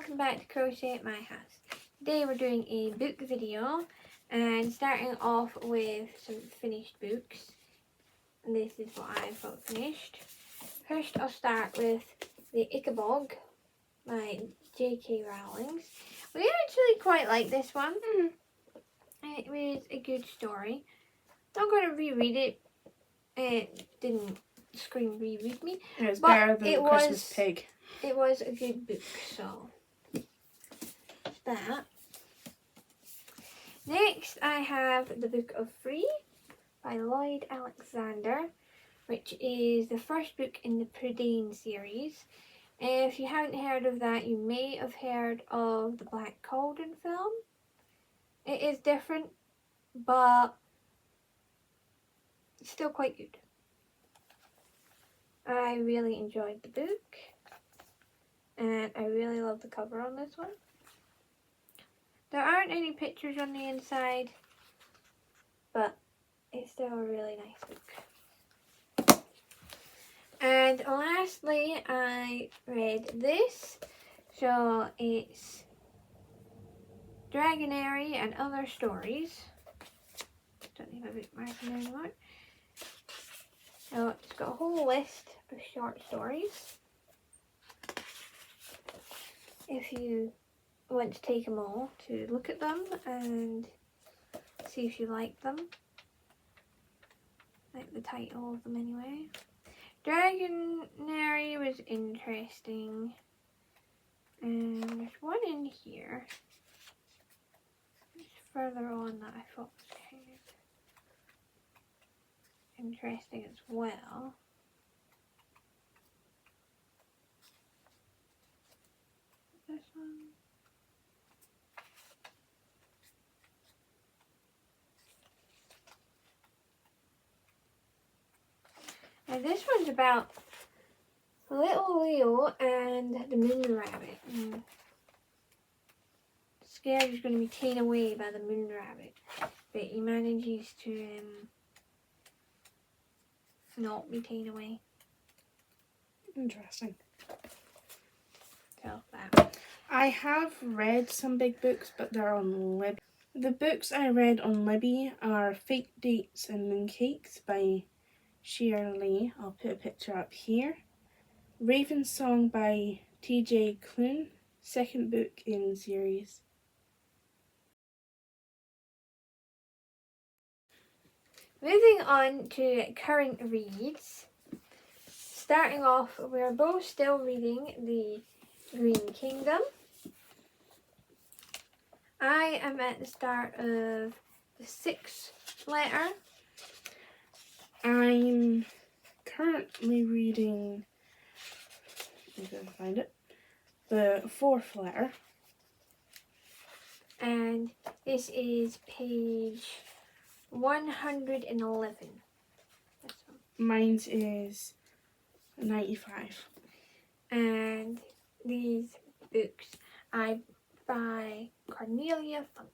welcome back to Crochet at My House. Today we're doing a book video and starting off with some finished books. And this is what I've got finished. First I'll start with The Ickabog by J.K. Rowling. We actually quite like this one. It was a good story. I'm not going to reread it. It didn't scream reread me. It was better than The Christmas Pig. It was a good book, so that. Next I have The Book of Free by Lloyd Alexander, which is the first book in the Prydain series. If you haven't heard of that, you may have heard of the Black Cauldron film. It is different, but it's still quite good. I really enjoyed the book, and I really love the cover on this one. There aren't any pictures on the inside, but it's still a really nice book. And lastly, I read this. So it's Dragonary and Other Stories. Don't have a bookmark in there anymore. So it's got a whole list of short stories. If you want to take them all to look at them and see if you like them. Like the title of them anyway. Dragonary was interesting. And there's one in here. It's further on that I thought was kind of interesting as well. This one. And this one's about little Leo and the moon rabbit. And scared he's going to be taken away by the moon rabbit, but he manages to not be taken away. Interesting. So that. I have read some big books, but they're on Libby. The books I read on Libby are Fake Dates and Mooncakes by Sheer Lee. I'll put a picture up here. Raven Song by T.J. Klune, second book in series. Moving on to current reads. Starting off, we're both still reading The Green Kingdom. I am at the start of the 6th letter. I'm currently reading, I'm going to find it, the 4th letter. And this is page 111. Mine is 95. And these books I by Cornelia Funk.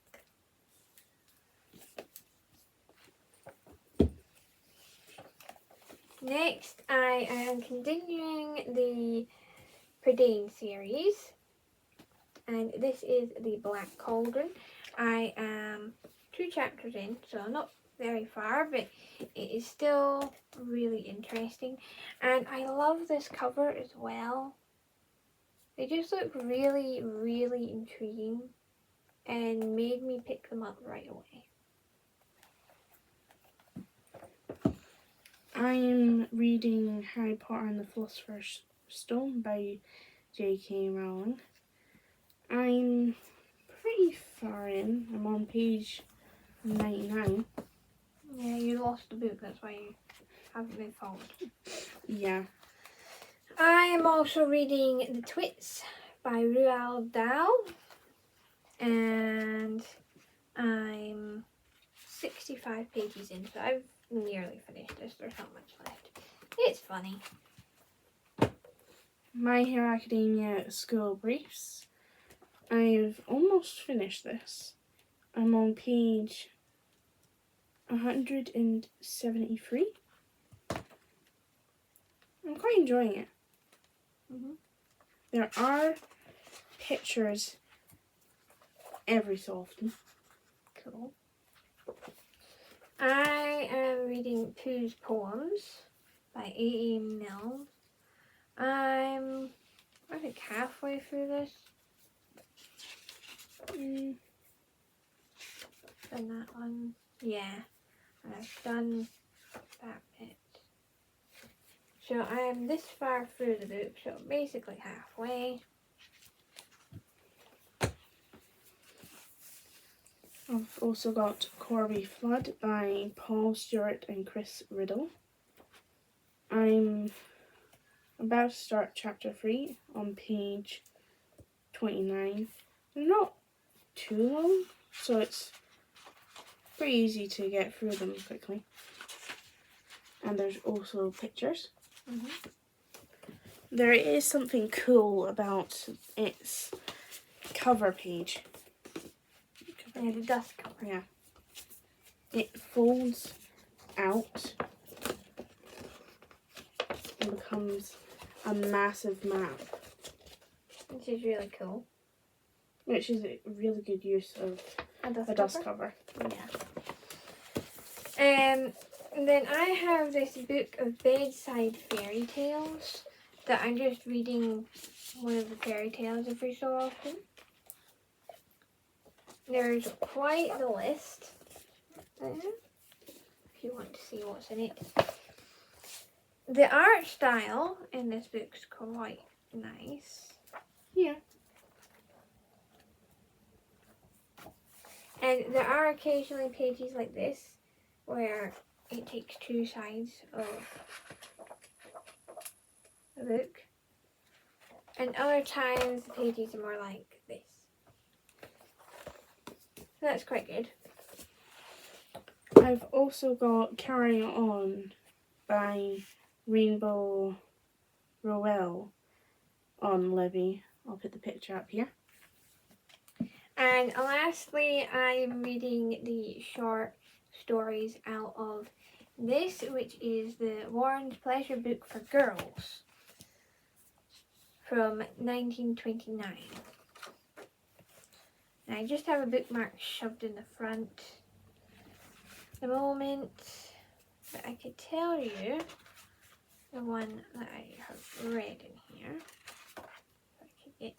Next, I am continuing the Prydain series, and this is the Black Cauldron. I am 2 chapters in, so not very far, but it is still really interesting, and I love this cover as well. They just look really, really intriguing and made me pick them up right away. I'm reading Harry Potter and the Philosopher's Stone by J.K. Rowling. I'm pretty far in. I'm on page 99. Yeah, you lost the book, that's why you haven't been followed. Yeah. I am also reading The Twits by Roald Dahl, and I'm 65 pages in, so I've nearly finished this. There's not much left. It's funny. My Hero Academia School Briefs. I've almost finished this. I'm on page 173. I'm quite enjoying it. There are pictures every so often. Cool. I am reading Pooh's Poems by A.A. Milne. I'm, I think, halfway through this. Done that one. Yeah, I've done that bit. So I am this far through the book, so basically halfway. I've also got Corby Flood by Paul Stewart and Chris Riddle. I'm about to start chapter 3 on page 29. They're not too long, so it's pretty easy to get through them quickly. And there's also pictures. There is something cool about its cover page. Yeah, the dust cover. Yeah. It folds out and becomes a massive map, Which is really cool. which is a really good use of a dust cover. Yeah. And then I have this book of bedside fairy tales that I'm just reading one of the fairy tales every so often. There's quite the list there, if you want to see what's in it. The art style in this book's quite nice. Yeah. And there are occasionally pages like this where it takes two sides of the book. And other times the pages are more like this. So that's quite good. I've also got Carry On by Rainbow Rowell on Libby. I'll put the picture up here. And lastly, I'm reading the short stories out of this, which is the Warren's Pleasure Book for Girls from 1929. And I just have a bookmark shoved in the front at the moment, but I could tell you the one that I have read in here. If I could get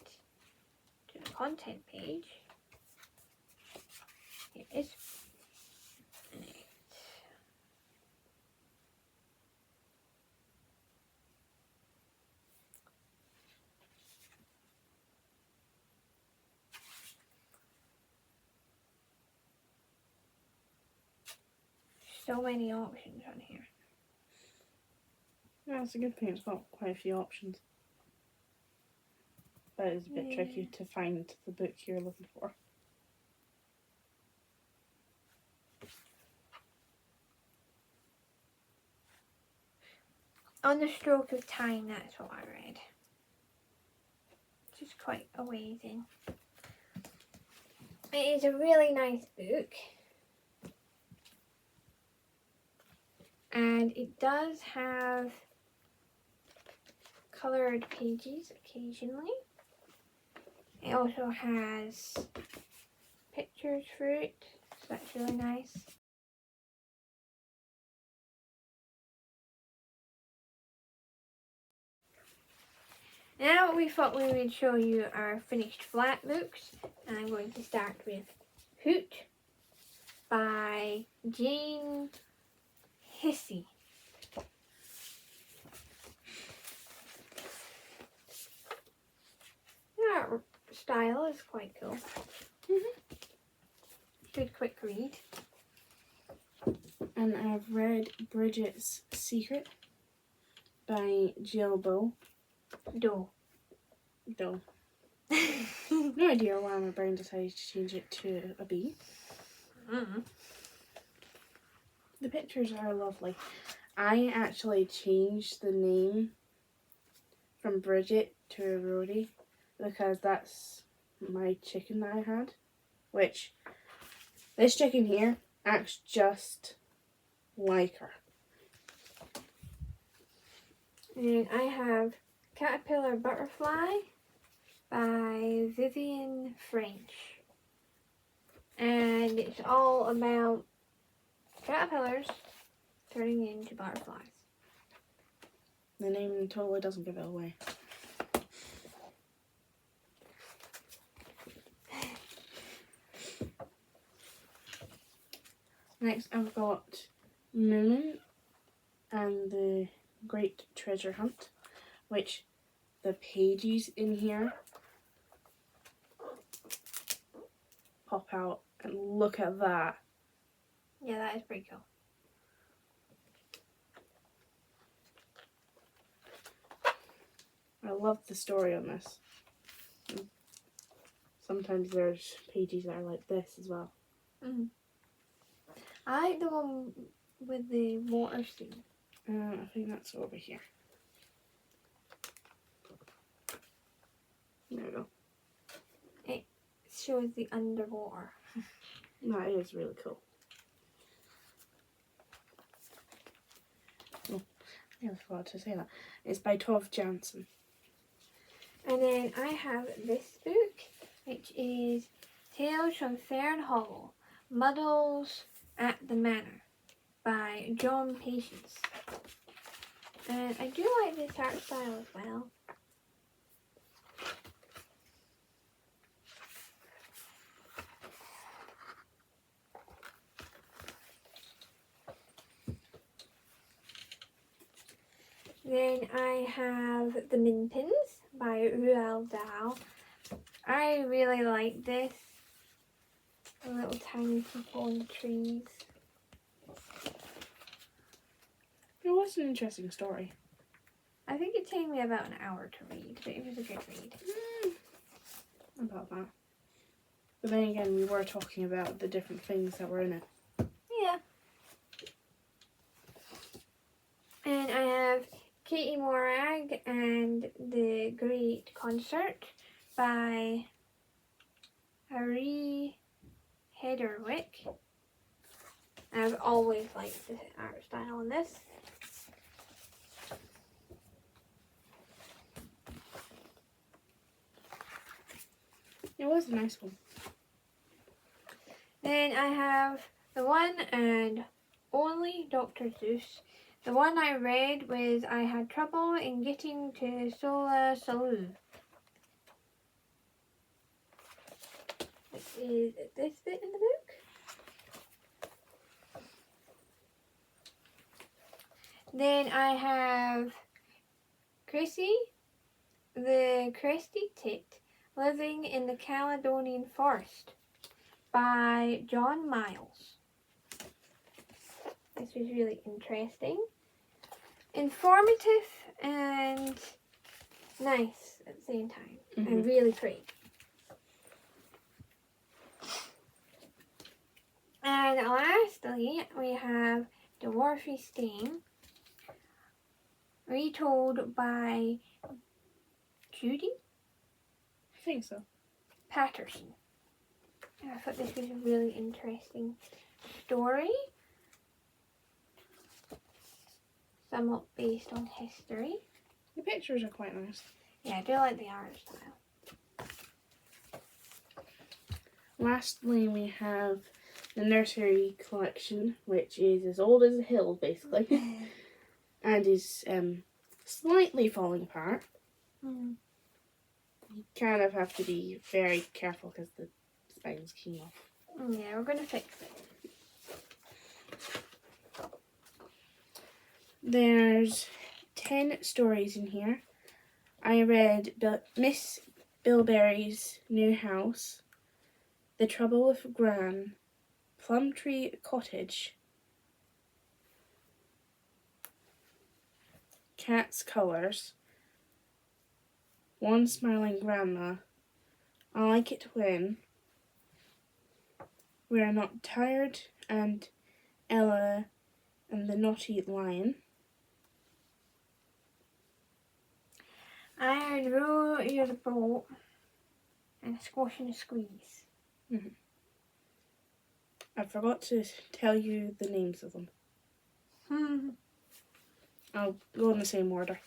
to the content page. Here it is. Right. So many options on here. Yeah, it's a good thing. It's got quite a few options. But it's a bit tricky to find the book you're looking for. On the Stroke of Time, that's what I read. Which is quite amazing. It is a really nice book. And it does have coloured pages occasionally. It also has pictures through it, so that's really nice. Now we thought we would show you our finished flat books, and I'm going to start with Hoot by Jane Hissey. That style is quite cool. Good quick read. And I've read Bridget's Secret by Jill Bow. Doe. No idea why my brain decided to change it to a B. The pictures are lovely. I actually changed the name from Bridget to Rhodey because that's my chicken that I had. Which, this chicken here acts just like her. And I have Caterpillar Butterfly by Vivian French. And it's all about caterpillars turning into butterflies. The name totally doesn't give it away. Next, I've got Moomin and the Great Treasure Hunt, which the pages in here pop out, and look at that. Yeah, that is pretty cool. I love the story on this. Sometimes there's pages that are like this as well. Mm. I like the one with the water scene. I think that's over here. There we go. It shows the underwater. That is really cool. Oh, I forgot to say that. It's by Tove Jansson. And then I have this book, which is Tales from Fern Hollow, Muddles at the Manor by John Patience. And I do like this art style as well. Then I have The Minpins by Roald Dahl. I really like this. The little tiny people on the trees. It was an interesting story. I think it took me about an hour to read, but it was a good read. About that. But then again, we were talking about the different things that were in it. Yeah. And I have Katie Morag and the Great Concert by Harry Hederwick. I've always liked the art style in this. It was a nice one. Then I have the one and only Dr. Seuss. The one I read was I had trouble in getting to Sola Salou. Which is this bit in the book. Then I have Chrissy, the Cresty Tit, Living in the Caledonian Forest by John Miles. This was really interesting, informative, and nice at the same time, and really pretty. And lastly, we have Dwarfy Stain, retold by Judy I think so. Patterson. And I thought this was a really interesting story, somewhat based on history. The pictures are quite nice. Yeah, I do like the art style. Lastly, we have the nursery collection, which is as old as a hill, basically, and is slightly falling apart. You kind of have to be very careful because the spines came off. Yeah, we're going to fix it. There's 10 stories in here. I read Miss Bilberry's New House, The Trouble with Gran, Plumtree Cottage, Cat's Colours, One Smiling Grandma, I Like It When, We're Not Tired, and Ella and the Naughty Lion. I row your boat and squash and squeeze. I forgot to tell you the names of them. I'll go in the same order.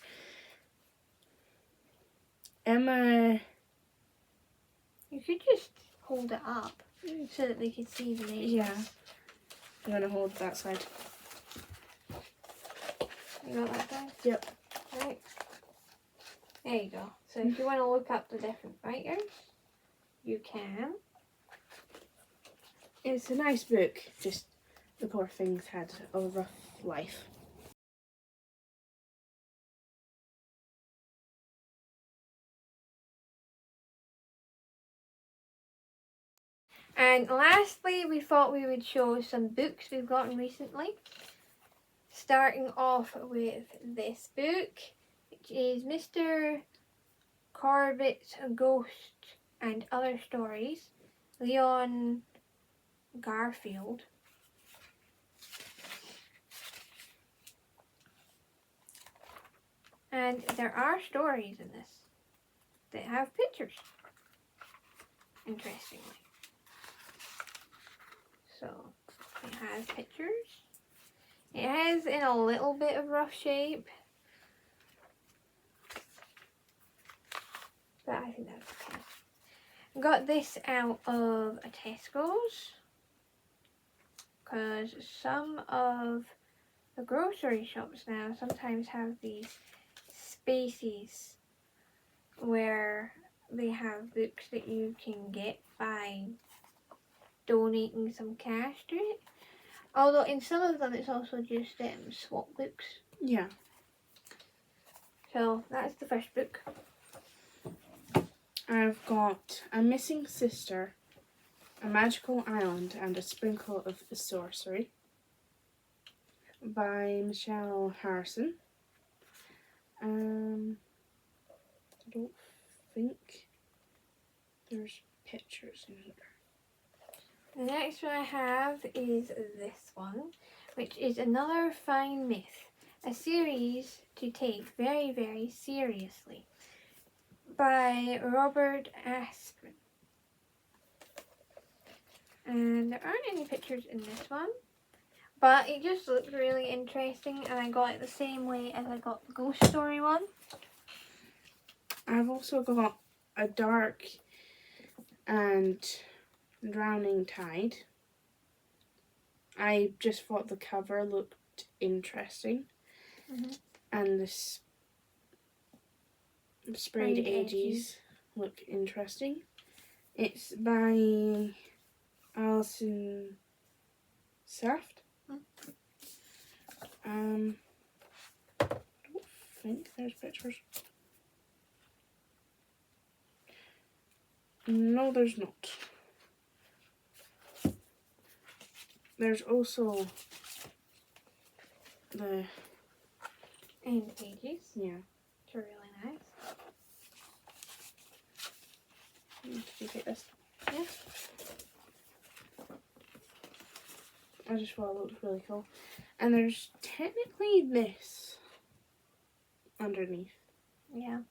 Emma You could just hold it up so that they could see the names. Yeah. I'm gonna hold that side. You got that down? Yep. Right. There you go. So if you want to look up the different writers, you can. It's a nice book, just the poor things had a rough life. And lastly, we thought we would show some books we've gotten recently. Starting off with this book, which is Mr. Corbett's Ghost and Other Stories, Leon Garfield. And there are stories in this that have pictures, interestingly. So, it has pictures. It has in a little bit of rough shape, but I think that's okay. Got this out of a Tesco's because some of the grocery shops now sometimes have these spaces where they have books that you can get by donating some cash to it. Although in some of them it's also just swap books. Yeah. So that's the first book. I've got A Missing Sister, A Magical Island, and A Sprinkle of Sorcery by Michelle Harrison. I don't think there's pictures in here. The next one I have is this one, which is Another Fine Myth, a series to take very, very seriously, by Robert Asprin. And there aren't any pictures in this one, but it just looked really interesting, and I got it the same way as I got the Ghost Story one. I've also got A Dark and Drowning Tide. I just thought the cover looked interesting. And the sprayed edges look interesting. It's by Alison Saft. I don't think there's pictures. No, there's not. There's also the end pages. Yeah. Which are really nice. Did you take this? Yeah. I just thought it looked really cool. And there's technically this underneath. Yeah.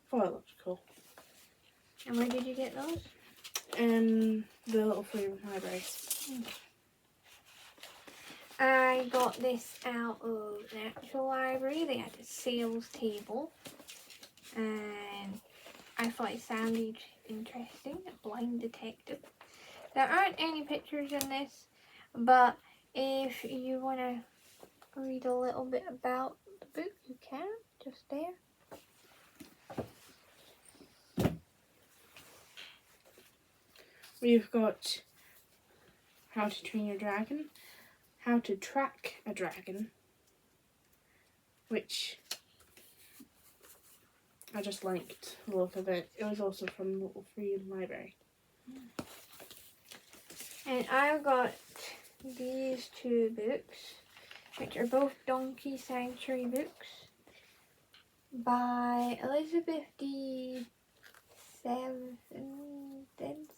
Thought it looked cool. And where did you get those? The little free libraries. I got this out of the actual library. They had a sales table, and I thought it sounded interesting. A blind detective. There aren't any pictures in this, but if you want to read a little bit about the book, you can, just there. We've got How to Train Your Dragon, How to Track a Dragon, which I just liked the look of it. It was also from the Little Free Library. And I've got these two books, which are both Donkey Sanctuary books by Elizabeth D. Sevendens.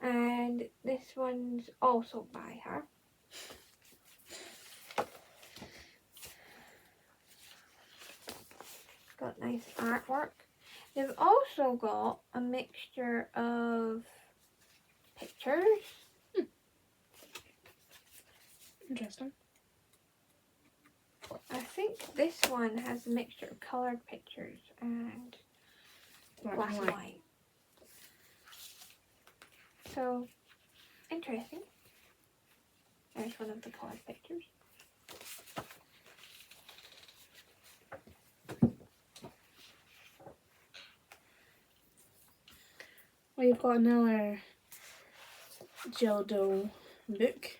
And this one's also by her. Got nice artwork. They've also got a mixture of pictures. Interesting. I think this one has a mixture of coloured pictures and black and white. So, interesting. There's one of the card pictures. We've got another Jill Doe book.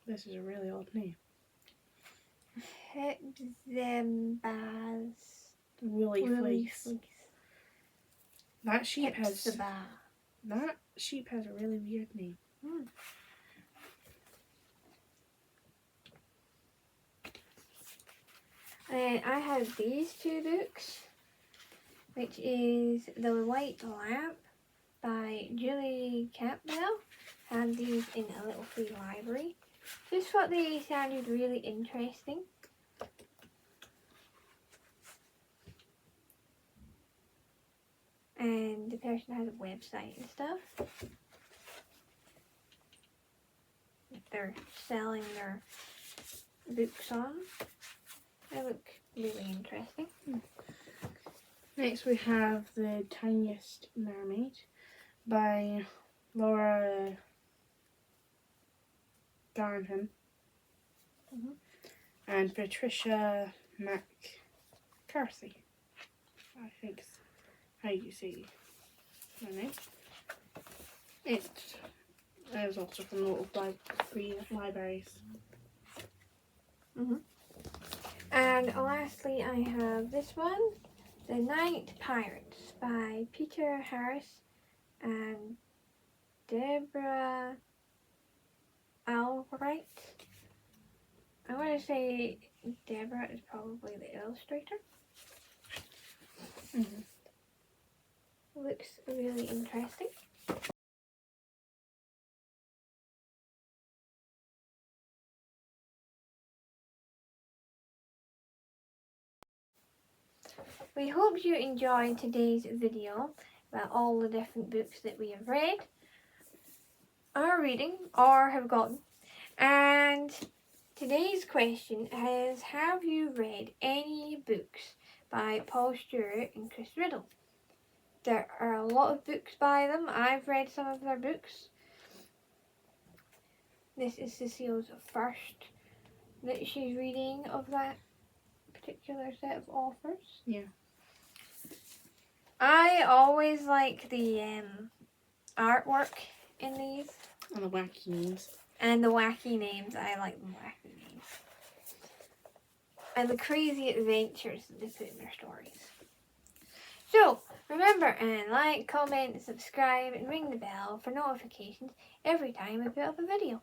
This is a really odd name. Hepzibah. Woolly Fleece. That sheep has Hepzibah. that sheep has a really weird name. And I have these two books, which is The White Lamp by Julie Campbell. Had these in a little free library. Just thought they sounded really interesting. And the person has a website and stuff. They're selling their books on. They look really interesting. Next we have The Tiniest Mermaid by Laura Garnham and Patricia McCarthy. I think is how you say my name. It is also from local free libraries. And lastly, I have this one, The Night Pirates by Peter Harris and Deborah Albright. I want to say Deborah is probably the illustrator. Looks really interesting. We hope you enjoyed today's video about all the different books that we have read, are reading, or have gotten. And today's question is, have you read any books by Paul Stewart and Chris Riddle? There are a lot of books by them. I've read some of their books. This is Cecile's first that she's reading of that particular set of authors. Yeah. I always like the artwork in these. And the wacky names. And the wacky names. I like the wacky names. And the crazy adventures that they put in their stories. So, remember and like, comment, subscribe, and ring the bell for notifications every time I put up a video.